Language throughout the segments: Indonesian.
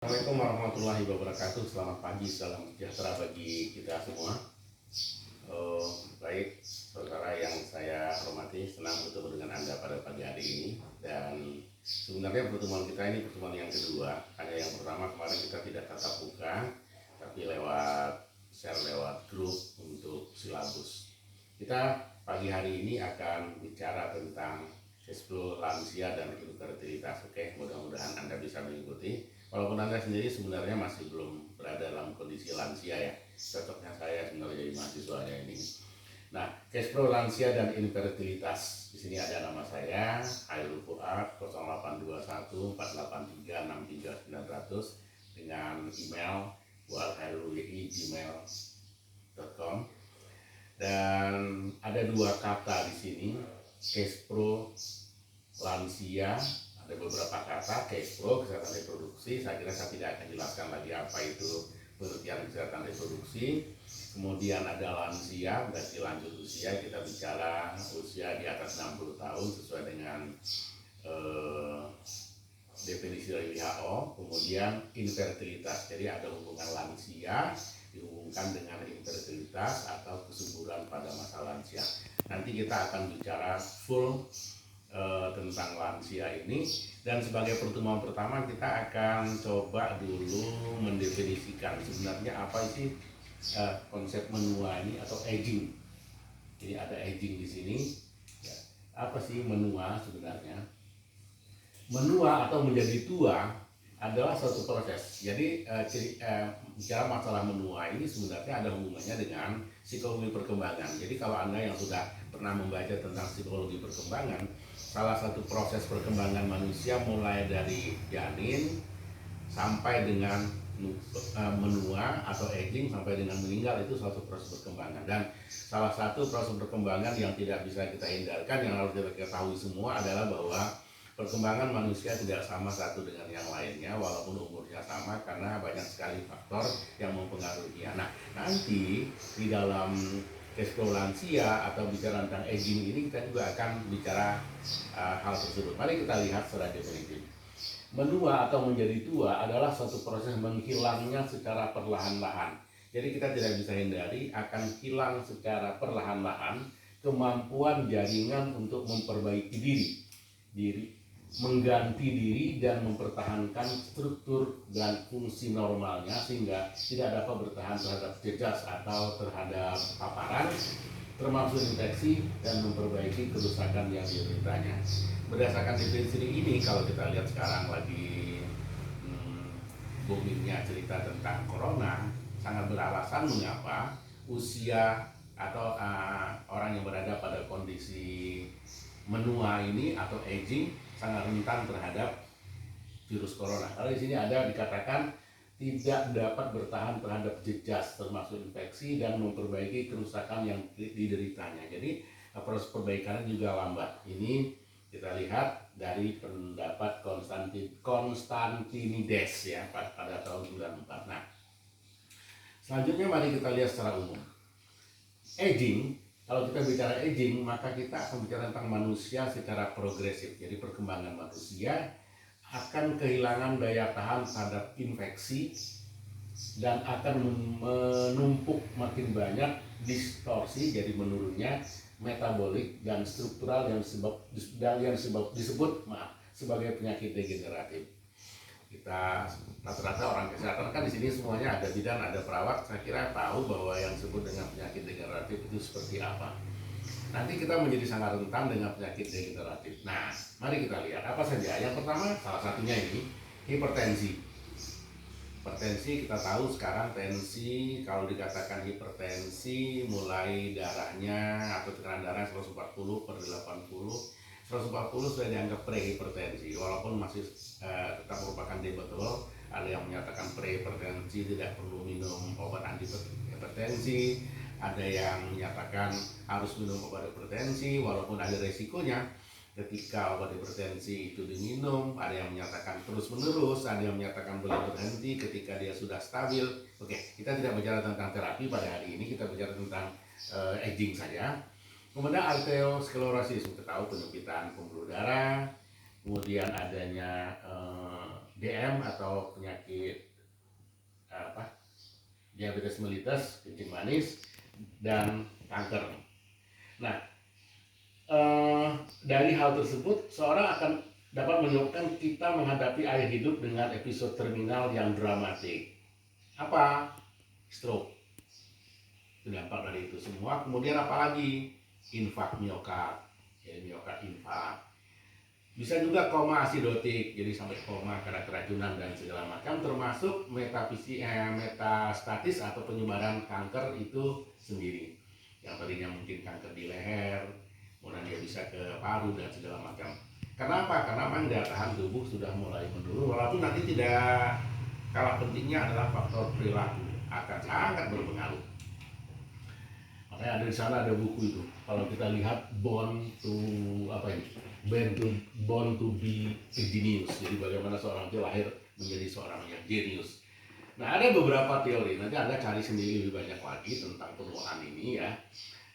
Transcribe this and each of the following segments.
Assalamualaikum warahmatullahi wabarakatuh. Selamat pagi, salam sejahtera bagi kita semua. Baik, saudara yang saya hormati, senang bertemu dengan Anda pada pagi hari ini. Dan sebenarnya pertemuan kita ini pertemuan yang kedua. Hanya yang pertama kemarin kita tidak tatap muka, tapi lewat share lewat grup untuk silabus. Kita pagi hari ini akan bicara tentang cashflow lansia dan infertilitas. Oke, mudah-mudahan Anda bisa mengikuti. Walaupun Anda sendiri sebenarnya masih belum berada dalam kondisi lansia ya. Cocoknya saya sebenarnya jadi mahasiswanya ini. Nah, cashflow lansia dan infertilitas. Di sini ada nama saya, Hairul Fuad, 0821 483 63900 dengan email fuadhairul@gmail.com. Dan ada dua kata di sini, cashflow lansia. Ada beberapa kata, cashflow, kesehatan reproduksi. Saya kira saya tidak akan jelaskan lagi apa itu pengertian kesehatan reproduksi. Kemudian ada lansia, berarti lanjut usia. Kita bicara usia di atas 60 tahun sesuai dengan definisi dari WHO. Kemudian infertilitas, jadi ada hubungan lansia dihubungkan dengan infertilitas atau kesuburan pada masa lansia. Nanti kita akan bicara full tentang lansia ini, dan sebagai pertemuan pertama kita akan coba dulu mendefinisikan sebenarnya apa sih konsep menua ini atau aging. Jadi ada aging di sini. Ya, apa sih menua sebenarnya? Menua atau menjadi tua adalah suatu proses. Jadi bicara masalah menua ini sebenarnya ada hubungannya dengan psikologi perkembangan. Jadi kalau Anda yang sudah pernah membaca tentang psikologi perkembangan, salah satu proses perkembangan manusia mulai dari janin sampai dengan menua atau aging sampai dengan meninggal itu suatu proses perkembangan. Dan salah satu proses perkembangan yang tidak bisa kita hindarkan, yang harus kita ketahui semua adalah bahwa perkembangan manusia tidak sama satu dengan yang lainnya walaupun umurnya sama, karena banyak sekali faktor yang mempengaruhinya. Nah, nanti di dalam cashflow lansia atau bicara tentang aging ini kita juga akan bicara hal tersebut. Mari kita lihat secara definitif. Menua atau menjadi tua adalah suatu proses menghilangnya secara perlahan-lahan. Jadi kita tidak bisa hindari akan hilang secara perlahan-lahan kemampuan jaringan untuk memperbaiki diri, mengganti diri dan mempertahankan struktur dan fungsi normalnya sehingga tidak dapat bertahan terhadap jejas atau terhadap paparan, termasuk infeksi, dan memperbaiki kerusakan yang dideritanya. Berdasarkan definisi ini, kalau kita lihat sekarang lagi boomingnya cerita tentang corona, sangat beralasan mengapa usia atau orang yang berada pada kondisi menua ini atau aging sangat rentan terhadap virus corona. Kalau di sini ada dikatakan tidak dapat bertahan terhadap jejas termasuk infeksi dan memperbaiki kerusakan yang dideritanya. Jadi proses perbaikannya juga lambat. Ini kita lihat dari pendapat Constantinides ya pada tahun 94. Nah, selanjutnya mari kita lihat secara umum. Aging, kalau kita bicara aging, maka kita akan bicara tentang manusia secara progresif. Jadi perkembangan manusia akan kehilangan daya tahan terhadap infeksi dan akan menumpuk makin banyak distorsi, jadi menurunnya metabolik dan struktural yang disebut sebagai penyakit degeneratif. Kita rata-rata orang kesehatan kan di sini semuanya ada bidan, ada perawat. Saya kira tahu bahwa yang disebut dengan penyakit degeneratif itu seperti apa. Nanti kita menjadi sangat rentan dengan penyakit degeneratif. Nah, mari kita lihat apa saja. Yang pertama, salah satunya ini hipertensi. Hipertensi kita tahu sekarang tensi, kalau dikatakan hipertensi mulai darahnya atau tekanan darah 140/80, 140 sudah dianggap prehipertensi, walaupun masih tetap merupakan debatable. Ada yang menyatakan prehipertensi tidak perlu minum obat anti hipertensi, ada yang menyatakan harus minum obat hipertensi walaupun ada resikonya ketika obat hipertensi itu diminum. Ada yang menyatakan terus menerus, ada yang menyatakan boleh berhenti ketika dia sudah stabil. Oke, kita tidak bicara tentang terapi pada hari ini, kita bicara tentang aging saja. Kemudian arteriosklerosis, kita tahu penyempitan pembuluh darah, kemudian adanya DM atau penyakit apa diabetes mellitus, kencing manis, dan kanker. Nah, dari hal tersebut seorang akan dapat menyebabkan kita menghadapi akhir hidup dengan episode terminal yang dramatik. Apa? Stroke. Dampak dari itu semua. Kemudian apalagi? Infak miokard, jadi miokard infak. Bisa juga koma asidotik, jadi sampai koma karena keracunan dan segala macam, termasuk metastatis atau penyebaran kanker itu sendiri. Yang tadinya mungkin kanker di leher, kemudian dia bisa ke paru dan segala macam. Kenapa? Karena memang daya tahan tubuh sudah mulai menurun, walaupun nanti tidak kalah pentingnya adalah faktor perilaku akan sangat berpengaruh. Makanya ada di sana ada buku itu. Kalau kita lihat Born to be a Genius. Jadi bagaimana seorang itu lahir menjadi seorang yang genius. Nah, ada beberapa teori. Nanti Anda cari sendiri lebih banyak lagi tentang penuaan ini ya.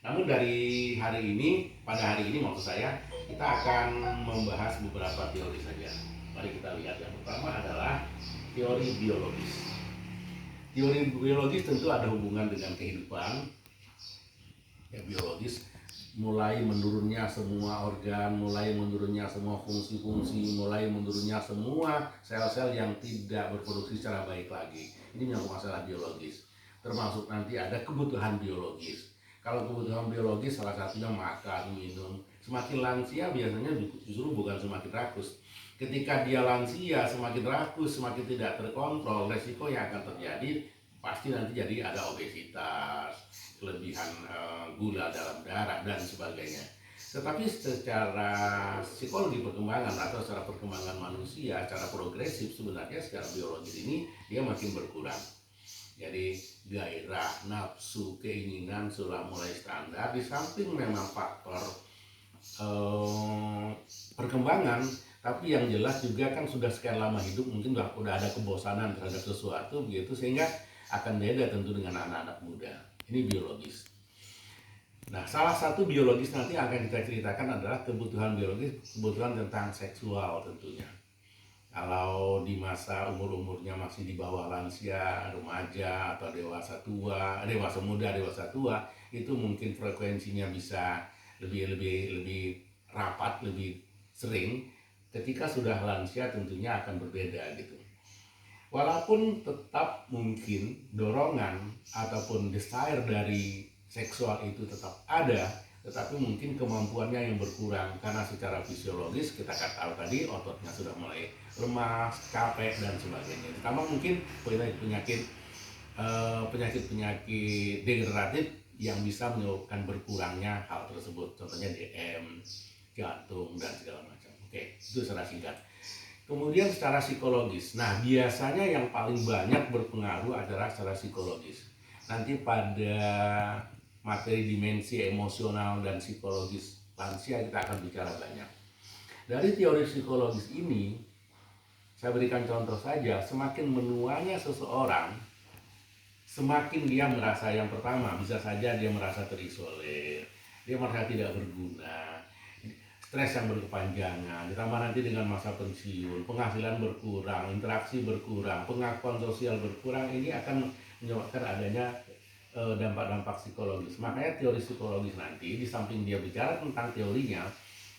Namun pada hari ini maksud saya, kita akan membahas beberapa teori saja. Mari kita lihat. Yang pertama adalah teori biologis. Teori biologis tentu ada hubungan dengan kehidupan. Ya, biologis, mulai menurunnya semua organ, mulai menurunnya semua fungsi-fungsi, mulai menurunnya semua sel-sel yang tidak berproduksi secara baik lagi. Ini menyangkut masalah biologis. Termasuk nanti ada kebutuhan biologis. Kalau kebutuhan biologis salah satunya makan, minum. Semakin lansia biasanya justru bukan semakin rakus. Ketika dia lansia, semakin rakus, semakin tidak terkontrol, resiko yang akan terjadi pasti nanti jadi ada obesitas, kelebihan gula dalam darah dan sebagainya. Tetapi secara psikologi perkembangan atau secara perkembangan manusia, secara progresif sebenarnya secara biologis ini dia makin berkurang. Jadi gairah, nafsu, keinginan sudah mulai standar. Di samping memang faktor perkembangan, tapi yang jelas juga kan sudah sekian lama hidup, mungkin udah ada kebosanan terhadap sesuatu begitu, sehingga akan beda tentu dengan anak-anak muda. Ini biologis. Nah, salah satu biologis nanti akan kita ceritakan adalah kebutuhan biologis, kebutuhan tentang seksual tentunya. Kalau di masa umur-umurnya masih di bawah lansia, remaja, atau dewasa muda, dewasa tua, itu mungkin frekuensinya bisa lebih rapat, lebih sering. Ketika sudah lansia tentunya akan berbeda gitu. Walaupun tetap mungkin dorongan ataupun desire dari seksual itu tetap ada, tetapi mungkin kemampuannya yang berkurang karena secara fisiologis kita kan tahu tadi ototnya sudah mulai lemas, capek dan sebagainya. Ditambah mungkin penyakit degeneratif yang bisa menyebabkan berkurangnya hal tersebut, contohnya DM, jantung dan segala macam. Oke, itu secara singkat. Kemudian secara psikologis. Nah, biasanya yang paling banyak berpengaruh adalah secara psikologis. Nanti pada materi dimensi emosional dan psikologis lansia kita akan bicara banyak. Dari teori psikologis ini, saya berikan contoh saja, semakin menuanya seseorang, semakin dia merasa, yang pertama bisa saja dia merasa terisolir, dia merasa tidak berguna, stres yang berkepanjangan, ditambah nanti dengan masa pensiun, penghasilan berkurang, interaksi berkurang, pengakuan sosial berkurang, ini akan menyebabkan adanya dampak-dampak psikologis. Makanya teori psikologis nanti di samping dia bicara tentang teorinya,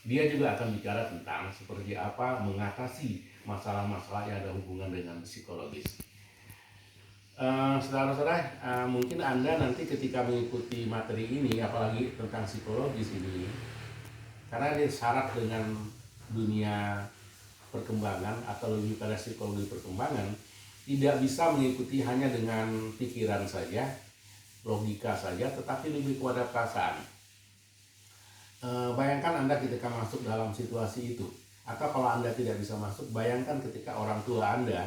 dia juga akan bicara tentang seperti apa mengatasi masalah-masalah yang ada hubungan dengan psikologis. Saudara-saudara, mungkin Anda nanti ketika mengikuti materi ini, apalagi tentang psikologis ini, karena dia syarat dengan dunia perkembangan atau lebih pada psikologi perkembangan, tidak bisa mengikuti hanya dengan pikiran saja, logika saja, tetapi lebih kepada perasaan. Bayangkan Anda ketika masuk dalam situasi itu, atau kalau Anda tidak bisa masuk, bayangkan ketika orang tua Anda,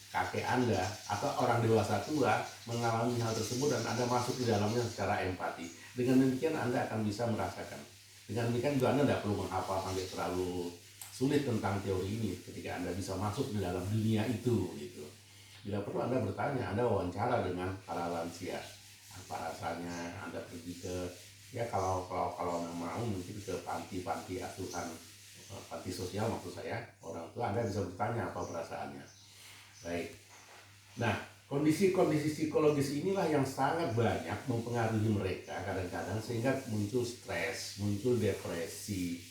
kakek Anda, atau orang dewasa tua mengalami hal tersebut dan Anda masuk di dalamnya secara empati. Dengan demikian Anda akan bisa merasakan. Dengan demikian juga Anda tidak perlu menghafal sampai terlalu sulit tentang teori ini ketika Anda bisa masuk di dalam dunia itu gitu. Bila perlu Anda bertanya, Anda wawancara dengan para lansia. Apa rasanya Anda pergi ke, ya kalau Anda mau mungkin ke panti asuhan, panti sosial maksud saya, orang tua, Anda bisa bertanya apa perasaannya. Baik. Nah, kondisi-kondisi psikologis inilah yang sangat banyak mempengaruhi mereka kadang-kadang sehingga muncul stres, muncul depresi.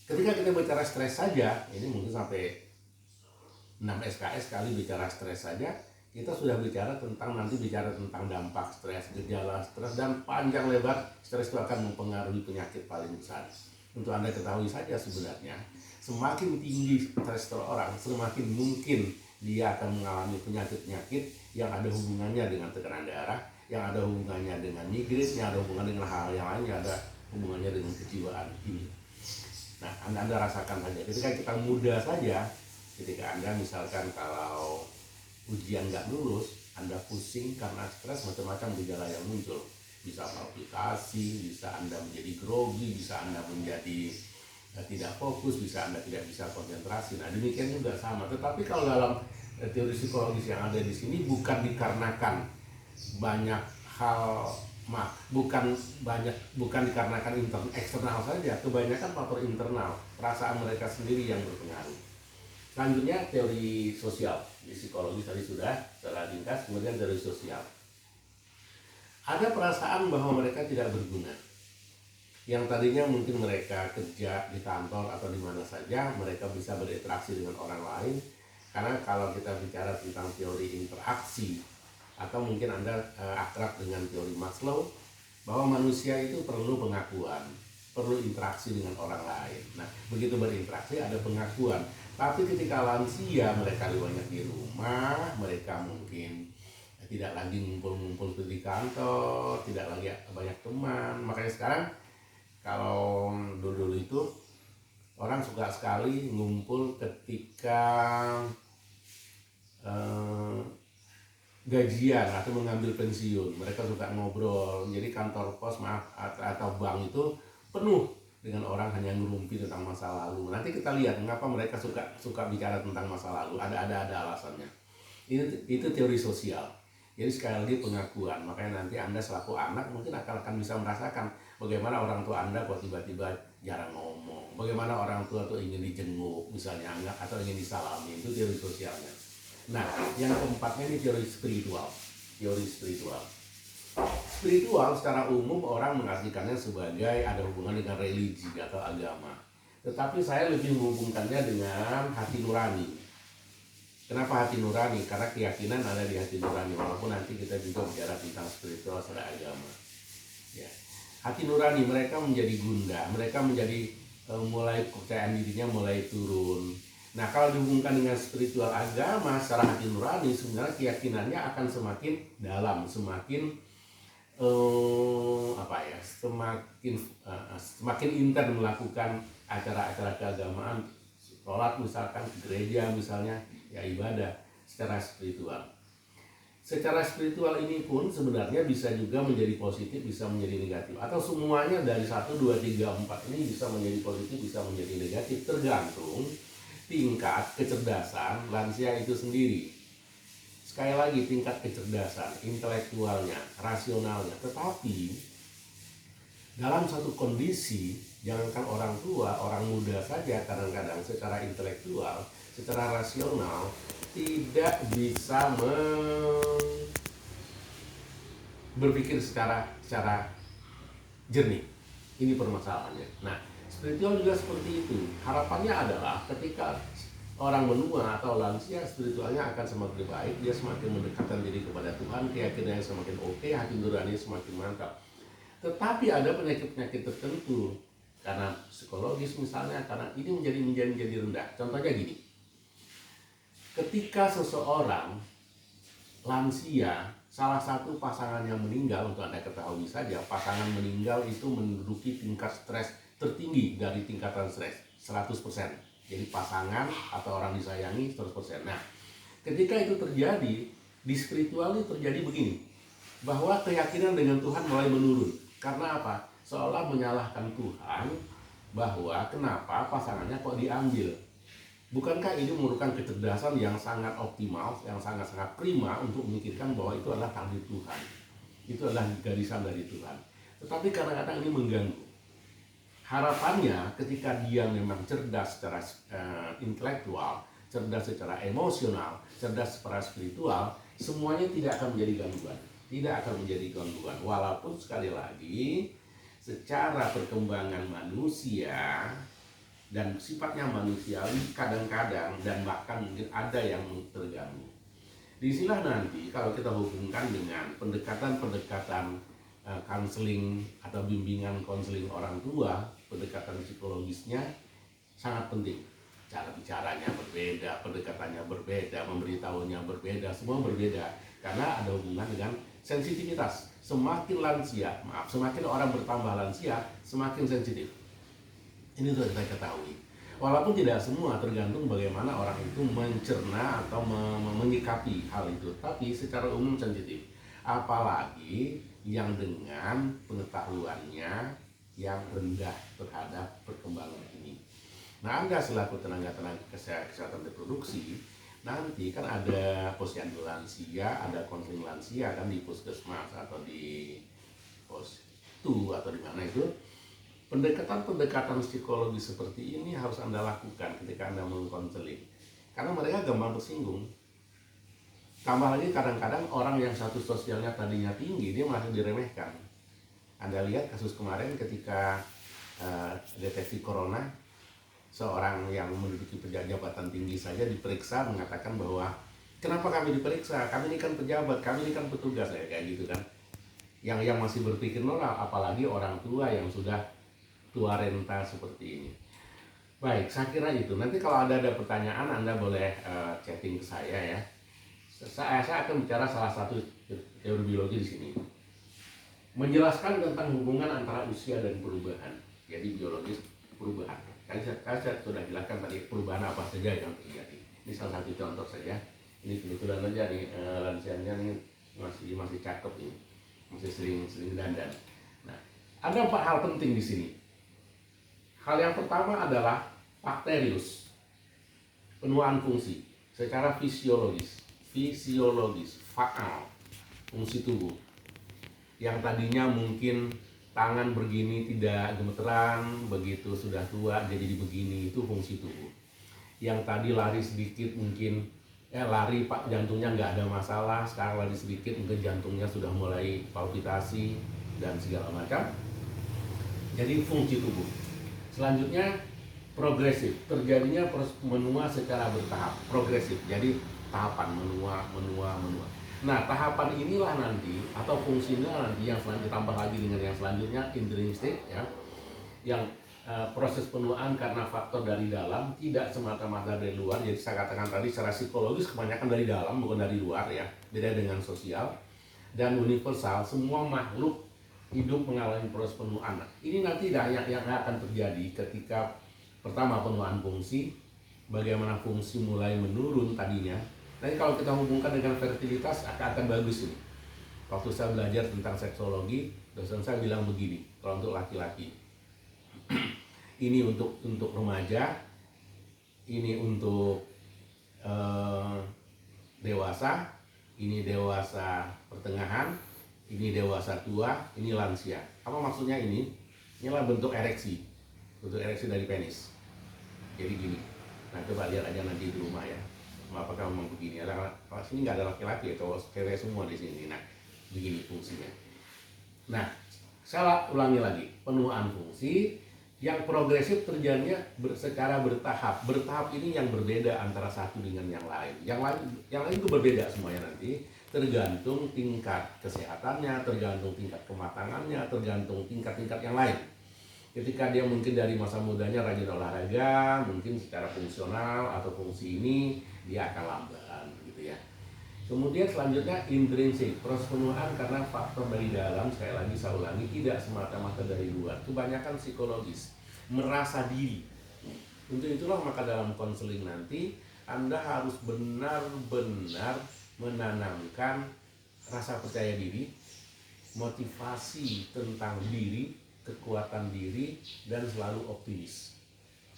Ketika kita bicara stres saja, ini mungkin sampai 6 SKS kali bicara stres saja, kita sudah bicara tentang dampak stres, gejala stres, dan panjang lebar stres itu akan mempengaruhi penyakit paling besar. Untuk Anda ketahui saja sebenarnya, semakin tinggi stres seseorang, semakin mungkin dia akan mengalami penyakit-penyakit yang ada hubungannya dengan tekanan darah, yang ada hubungannya dengan migren, yang ada hubungannya dengan hal yang lain, yang ada hubungannya dengan kejiwaan ini. Nah, Anda rasakan saja, ketika kita muda saja, ketika Anda misalkan kalau ujian nggak lulus, Anda pusing karena stres, macam-macam gejala yang muncul. Bisa palpitasi, bisa Anda menjadi grogi, bisa Anda menjadi tidak fokus, bisa Anda tidak bisa konsentrasi. Nah, demikian juga sama. Tetapi kalau dalam teori psikologis yang ada di sini bukan dikarenakan banyak hal, bukan dikarenakan eksternal saja, kebanyakan faktor internal, perasaan mereka sendiri yang berpengaruh. Selanjutnya teori sosial. Di psikologis tadi sudah secara ringkas, kemudian teori sosial. Ada perasaan bahwa mereka tidak berguna. Yang tadinya mungkin mereka kerja di kantor atau di mana saja, mereka bisa berinteraksi dengan orang lain. Karena kalau kita bicara tentang teori interaksi, atau mungkin Anda akrab dengan teori Maslow, bahwa manusia itu perlu pengakuan, perlu interaksi dengan orang lain. Nah, begitu berinteraksi ada pengakuan. Tapi ketika lansia, mereka lebih banyak di rumah, mereka mungkin tidak lagi ngumpul-ngumpul di kantor, tidak lagi banyak teman. Makanya sekarang kalau dulu itu orang suka sekali ngumpul ketika gajian atau mengambil pensiun. Mereka suka ngobrol. Jadi kantor pos atau bank itu penuh dengan orang hanya ngerumpi tentang masa lalu. Nanti kita lihat mengapa mereka suka bicara tentang masa lalu. Ada alasannya. Itu teori sosial. Jadi sekali lagi pengakuan. Makanya nanti Anda selaku anak mungkin akan bisa merasakan bagaimana orang tua Anda kok tiba-tiba jarang ngomong. Bagaimana orang tua tuh ingin dijenguk misalnya atau ingin disalami. Itu teori sosialnya. Nah, yang keempatnya ini teori spiritual. Teori spiritual. Spiritual secara umum orang mengartikannya sebagai ada hubungan dengan religi atau agama. Tetapi saya lebih menghubungkannya dengan hati nurani. Kenapa hati nurani? Karena keyakinan ada di hati nurani. Walaupun nanti kita juga bicara tentang spiritual secara agama. Ya. Hati nurani, mereka menjadi gundah, mereka menjadi mulai kepercayaan dirinya mulai turun. Nah, kalau dihubungkan dengan spiritual agama secara hati nurani, sebenarnya keyakinannya akan semakin dalam, semakin semakin intens melakukan acara-acara keagamaan, sholat misalkan, ke gereja misalnya, ya ibadah secara spiritual. Secara spiritual ini pun sebenarnya bisa juga menjadi positif, bisa menjadi negatif, atau semuanya dari 1, 2, 3, 4 ini bisa menjadi positif, bisa menjadi negatif, tergantung tingkat kecerdasan lansia itu sendiri. Sekali lagi, tingkat kecerdasan, intelektualnya, rasionalnya. Tetapi dalam satu kondisi, jangankan orang tua, orang muda saja kadang-kadang secara intelektual, secara rasional tidak bisa berpikir secara jernih. Ini permasalahannya. Nah, spiritual juga seperti itu. Harapannya adalah ketika orang menua atau lansia, spiritualnya akan semakin baik, dia semakin mendekatkan diri kepada Tuhan, keyakinannya semakin oke, hati nurani semakin mantap. Tetapi ada penyakit-penyakit tertentu karena psikologis misalnya, karena ini menjadi rendah. Contohnya gini, ketika seseorang lansia, salah satu pasangan yang meninggal, untuk Anda ketahui saja, pasangan meninggal itu menduduki tingkat stres tertinggi dari tingkatan stres, 100%. Jadi pasangan atau orang disayangi 100%. Nah, ketika itu terjadi, di spiritual itu terjadi begini, bahwa keyakinan dengan Tuhan mulai menurun. Karena apa? Seolah menyalahkan Tuhan bahwa kenapa pasangannya kok diambil. Bukankah ini memerlukan kecerdasan yang sangat optimal, yang sangat-sangat prima untuk memikirkan bahwa itu adalah takdir Tuhan. Itu adalah garisan dari Tuhan. Tetapi kadang-kadang ini mengganggu. Harapannya ketika dia memang cerdas secara intelektual, cerdas secara emosional, cerdas secara spiritual, semuanya tidak akan menjadi gangguan. Tidak akan menjadi gangguan. Walaupun sekali lagi, secara perkembangan manusia dan sifatnya manusiawi kadang-kadang dan bahkan mungkin ada yang terganggu. Disinilah nanti kalau kita hubungkan dengan pendekatan-pendekatan konseling atau bimbingan konseling orang tua, pendekatan psikologisnya sangat penting. Cara bicaranya berbeda, pendekatannya berbeda, memberitahunya berbeda, semua berbeda karena ada hubungan dengan sensitivitas. Semakin semakin orang bertambah lansia, semakin sensitif. Ini sudah kita ketahui. Walaupun tidak semua, tergantung bagaimana orang itu mencerna atau menyikapi hal itu, tapi secara umum sensitif. Apalagi yang dengan pengetahuannya yang rendah terhadap perkembangan ini. Nah, Anda selaku tenaga kesehatan reproduksi, nanti kan ada posyandu lansia, ada konseling lansia kan di puskesmas atau di postu atau di mana itu. Pendekatan-pendekatan psikologi seperti ini harus Anda lakukan ketika Anda mengkonseling. Karena mereka gampang tersinggung. Tambah lagi kadang-kadang orang yang status sosialnya tadinya tinggi, dia masih diremehkan. Anda lihat kasus kemarin ketika deteksi corona, seorang yang menduduki jabatan tinggi saja diperiksa mengatakan bahwa kenapa kami diperiksa? Kami ini kan pejabat, kami ini kan petugas, kayak gitu kan. Yang masih berpikir normal, apalagi orang tua yang sudah tua renta seperti ini. Baik, saya kira itu. Nanti kalau ada pertanyaan, Anda boleh chatting ke saya ya. Saya akan bicara salah satu teori biologi di sini. Menjelaskan tentang hubungan antara usia dan perubahan. Jadi biologis perubahan. Saya sudah jelaskan tadi perubahan apa saja yang terjadi. Ini salah satu contoh saja. Ini kebetulan aja nih lansianya nih masih cakep ini, masih sering dandan. Nah, ada 4 hal penting di sini. Hal yang pertama adalah bakterius, penuaan fungsi secara fisiologis, faal, fungsi tubuh. Yang tadinya mungkin tangan begini tidak gemeteran, begitu sudah tua jadi begini, itu fungsi tubuh. Yang tadi lari sedikit mungkin lari pak jantungnya nggak ada masalah, sekarang lari sedikit mungkin jantungnya sudah mulai palpitasi dan segala macam. Jadi fungsi tubuh. Selanjutnya progresif, terjadinya proses menua secara bertahap, progresif. Jadi tahapan menua. Nah, tahapan inilah nanti atau fungsinya nanti yang selanjutnya ditambah lagi dengan yang selanjutnya intrinsik ya. Yang proses penuaan karena faktor dari dalam, tidak semata-mata dari luar. Jadi saya katakan tadi secara psikologis kebanyakan dari dalam bukan dari luar ya. Beda dengan sosial dan universal, semua makhluk hidup mengalami proses penuaan. Ini nanti yang akan terjadi ketika pertama penuaan fungsi, bagaimana fungsi mulai menurun tadinya. Nanti kalau kita hubungkan dengan fertilitas akan bagus ini. Waktu saya belajar tentang seksologi, dosen saya bilang begini, kalau untuk laki-laki, ini untuk remaja, ini untuk dewasa, ini dewasa pertengahan, ini dewasa tua, ini lansia. Apa maksudnya ini? Inilah bentuk ereksi dari penis. Jadi gini. Nah, coba lihat aja nanti di rumah ya. Apakah memang begini? Kalau sini nggak ada laki-laki, atau cewek semua di sini. Nah, begini fungsinya. Nah, saya ulangi lagi. Penuaan fungsi yang progresif terjadinya secara bertahap. Bertahap ini yang berbeda antara satu dengan yang lain. Yang lain itu berbeda semuanya nanti. Tergantung tingkat kesehatannya, tergantung tingkat kematangannya, tergantung tingkat-tingkat yang lain. Ketika dia mungkin dari masa mudanya rajin olahraga, mungkin secara fungsional atau fungsi ini dia akan lamban gitu ya. Kemudian selanjutnya intrinsik, proses penuaan karena faktor dari dalam, sekali lagi saya ulangi, tidak semata-mata dari luar. Kebanyakan psikologis, merasa diri. Untuk itulah maka dalam konseling nanti Anda harus benar-benar menanamkan rasa percaya diri, motivasi tentang diri, kekuatan diri, dan selalu optimis.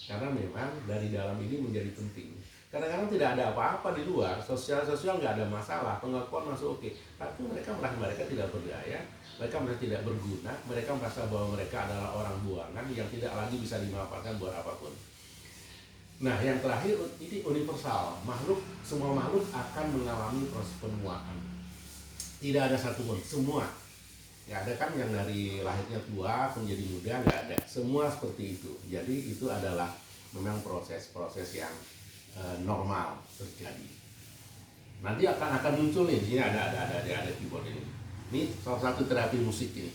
Karena memang dari dalam ini menjadi penting. Kadang-kadang tidak ada apa-apa di luar, sosial nggak ada masalah, pengakuan masuk oke. Tapi mereka merasa tidak berdaya, mereka merasa tidak berguna, mereka merasa bahwa mereka adalah orang buangan yang tidak lagi bisa dimanfaatkan buat apapun. Nah, yang terakhir ini universal. Semua makhluk akan mengalami proses penuaan. Tidak ada satupun, semua. Nggak ada kan yang dari lahirnya tua menjadi muda, nggak ada. Semua seperti itu. Jadi itu adalah memang proses-proses yang normal terjadi. Nanti akan muncul nih, di sini ada keyboard ini. Ini salah satu terapi musik ini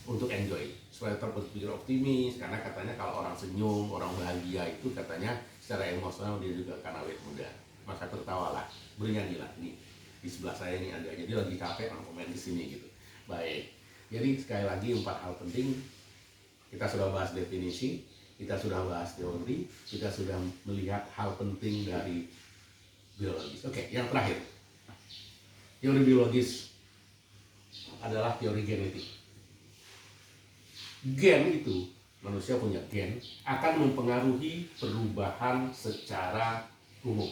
untuk enjoy, supaya berpikir optimis. Karena katanya kalau orang senyum, orang bahagia itu katanya secara emosional dia juga akan awet muda. Maka tertawalah, bernyanyilah. Nih di sebelah saya ini ada, jadi lagi capek orang main di sini gitu. Baik, jadi sekali lagi 4 hal penting. Kita sudah bahas definisi, kita sudah bahas teori, kita sudah melihat hal penting dari biologis. Oke, yang terakhir, teori biologis adalah teori genetik. Gen itu, manusia punya gen, akan mempengaruhi perubahan secara umum.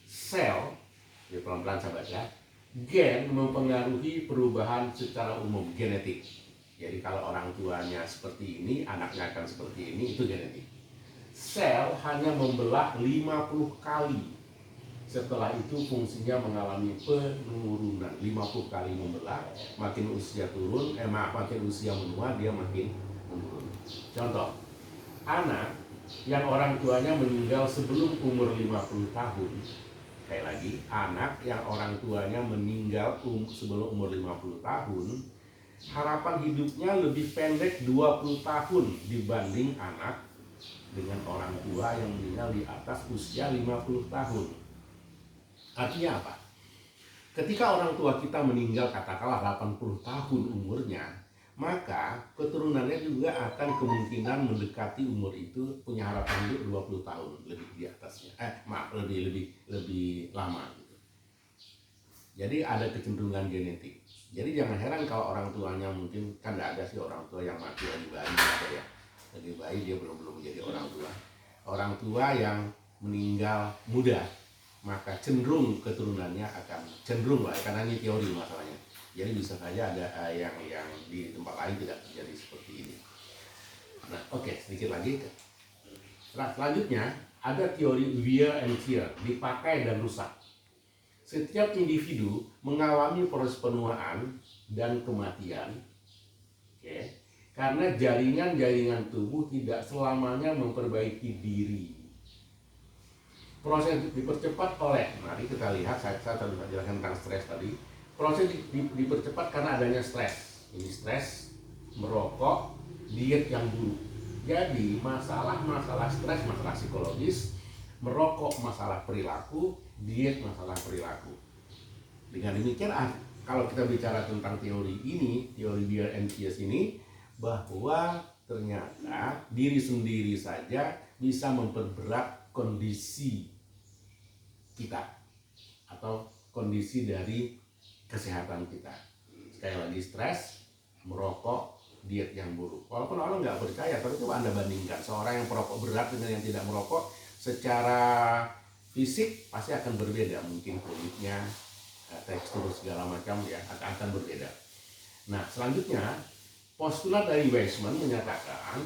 Sel, ya pelan-pelan saya baca, gen mempengaruhi perubahan secara umum, genetik. Jadi kalau orang tuanya seperti ini, anaknya akan seperti ini, itu genetik. Sel hanya membelah 50 kali. Setelah itu fungsinya mengalami penurunan, 50 kali membelah, makin usia turun, makin usia menua dia makin menurun. Contoh, anak yang orang tuanya meninggal sebelum umur 50 tahun, kayak lagi, anak yang orang tuanya meninggal sebelum umur 50 tahun, harapan hidupnya lebih pendek 20 tahun dibanding anak dengan orang tua yang meninggal di atas usia 50 tahun. Artinya apa? Ketika orang tua kita meninggal katakanlah 80 tahun umurnya, maka keturunannya juga akan kemungkinan mendekati umur itu, punya harapan hidup 20 tahun lebih di atasnya. Lebih lama gitu. Jadi ada kecenderungan genetik. Jadi jangan heran kalau orang tuanya mungkin, kan tidak ada sih orang tua yang mati lagi bayi atau ya lagi bayi dia belum menjadi orang tua. Orang tua yang meninggal muda, maka cenderung keturunannya akan cenderung lah, karena ini teori masalahnya. Jadi bisa saja ada yang di tempat lain tidak terjadi seperti ini. Nah, oke, sedikit lagi. Selanjutnya ada teori wear and tear, dipakai dan rusak. Setiap individu mengalami proses penuaan dan kematian, karena jaringan-jaringan tubuh tidak selamanya memperbaiki diri. Proses dipercepat oleh, mari kita lihat, saya tadi jelaskan tentang stres tadi. Proses dipercepat karena adanya stres. Ini stres, merokok, diet yang buruk. Jadi masalah stres, masalah psikologis, merokok masalah perilaku, diet masalah perilaku. Dengan demikian, kalau kita bicara tentang teori ini, teori Wear and Tear ini, bahwa ternyata diri sendiri saja bisa memperberat kondisi kita atau kondisi dari kesehatan kita. Sekali lagi, stres, merokok, diet yang buruk. Walaupun orang nggak percaya, tapi coba Anda bandingkan seorang yang merokok berat dengan yang tidak merokok, secara fisik pasti akan berbeda, mungkin kulitnya, tekstur segala macam ya akan berbeda. Nah, selanjutnya postulat dari Weismann menyatakan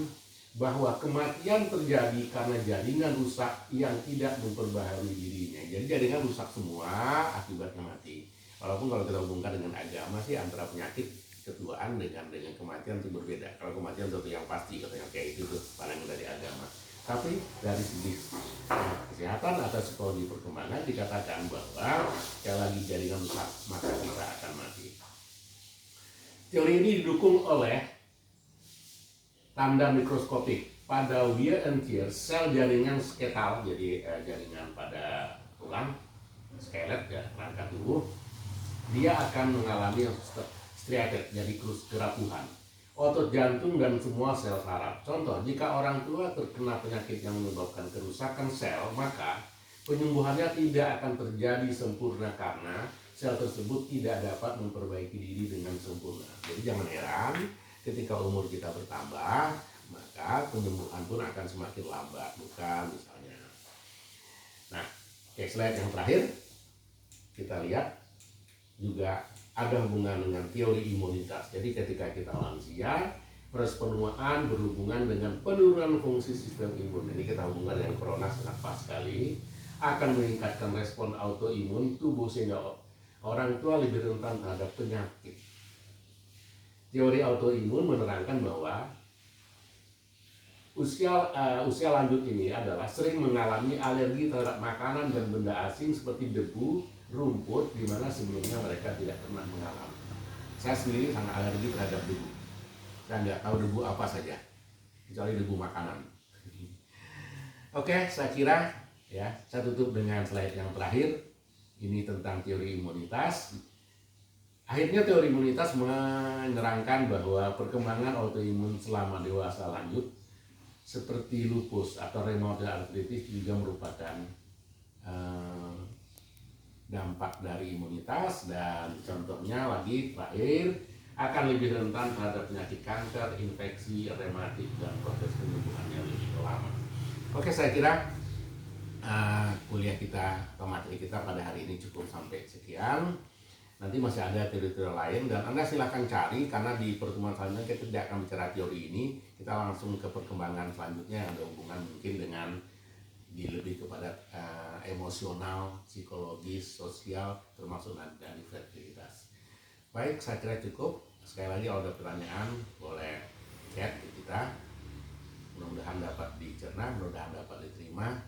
bahwa kematian terjadi karena jaringan rusak yang tidak memperbaharui dirinya. Jadi jaringan rusak semua, akibatnya mati. Walaupun kalau kita hubungkan dengan agama sih, antara penyakit ketuaan dengan kematian itu berbeda. Kalau kematian itu yang pasti, katanya kayak itu tuh pandangan dari agama. Tapi dari segi kesehatan atau psikologi perkembangan dikatakan bahwa sekali lagi jaringan rusak, maka kita akan mati. Teori ini didukung oleh tanda mikroskopik. Pada wear and tear, sel jaringan sketal, jadi jaringan pada tulang, skelet ya, rangka tubuh, dia akan mengalami striated, jadi kerapuhan. Otot jantung dan semua sel saraf. Contoh, jika orang tua terkena penyakit yang menyebabkan kerusakan sel, maka penyembuhannya tidak akan terjadi sempurna karena sel tersebut tidak dapat memperbaiki diri dengan sempurna. Jadi jangan heran ketika umur kita bertambah, maka penyembuhan pun akan semakin lambat, bukan misalnya. Nah, slide yang terakhir kita lihat juga ada hubungan dengan teori imunitas. Jadi ketika kita lansia, Penuaan berhubungan dengan penurunan fungsi sistem imun. Ini kita hubungkan dengan corona sangat pas sekali. Akan meningkatkan respon autoimun tubuh sehingga orang tua lebih rentan terhadap penyakit. Teori autoimun menerangkan bahwa usia lanjut ini adalah sering mengalami alergi terhadap makanan dan benda asing seperti debu, rumput, di mana sebelumnya mereka tidak pernah mengalami. Saya sendiri sangat alergi terhadap debu. Saya nggak tahu debu apa saja, kecuali debu makanan. Oke, saya kira ya, saya tutup dengan slide yang terakhir. Ini tentang teori imunitas. Akhirnya teori imunitas menerangkan bahwa perkembangan autoimun selama dewasa lanjut seperti lupus atau rheumatoid arthritis juga merupakan dampak dari imunitas, dan contohnya lagi terakhir akan lebih rentan terhadap penyakit kanker, infeksi, rematik, dan proses penyembuhannya lebih lama. Oke, saya kira kuliah kita atau materi kita pada hari ini cukup sampai sekian. Nanti masih ada teori-teori lain dan Anda silahkan cari, karena di pertemuan selanjutnya kita tidak akan bicara teori ini, kita langsung ke perkembangan selanjutnya yang ada hubungan mungkin dengan lebih kepada emosional, psikologis, sosial, termasuk dari fertilitas. Baik, saya kira cukup. Sekali lagi kalau ada pertanyaan boleh chat ke kita. Mudah-mudahan dapat dicerna, mudah-mudahan dapat diterima.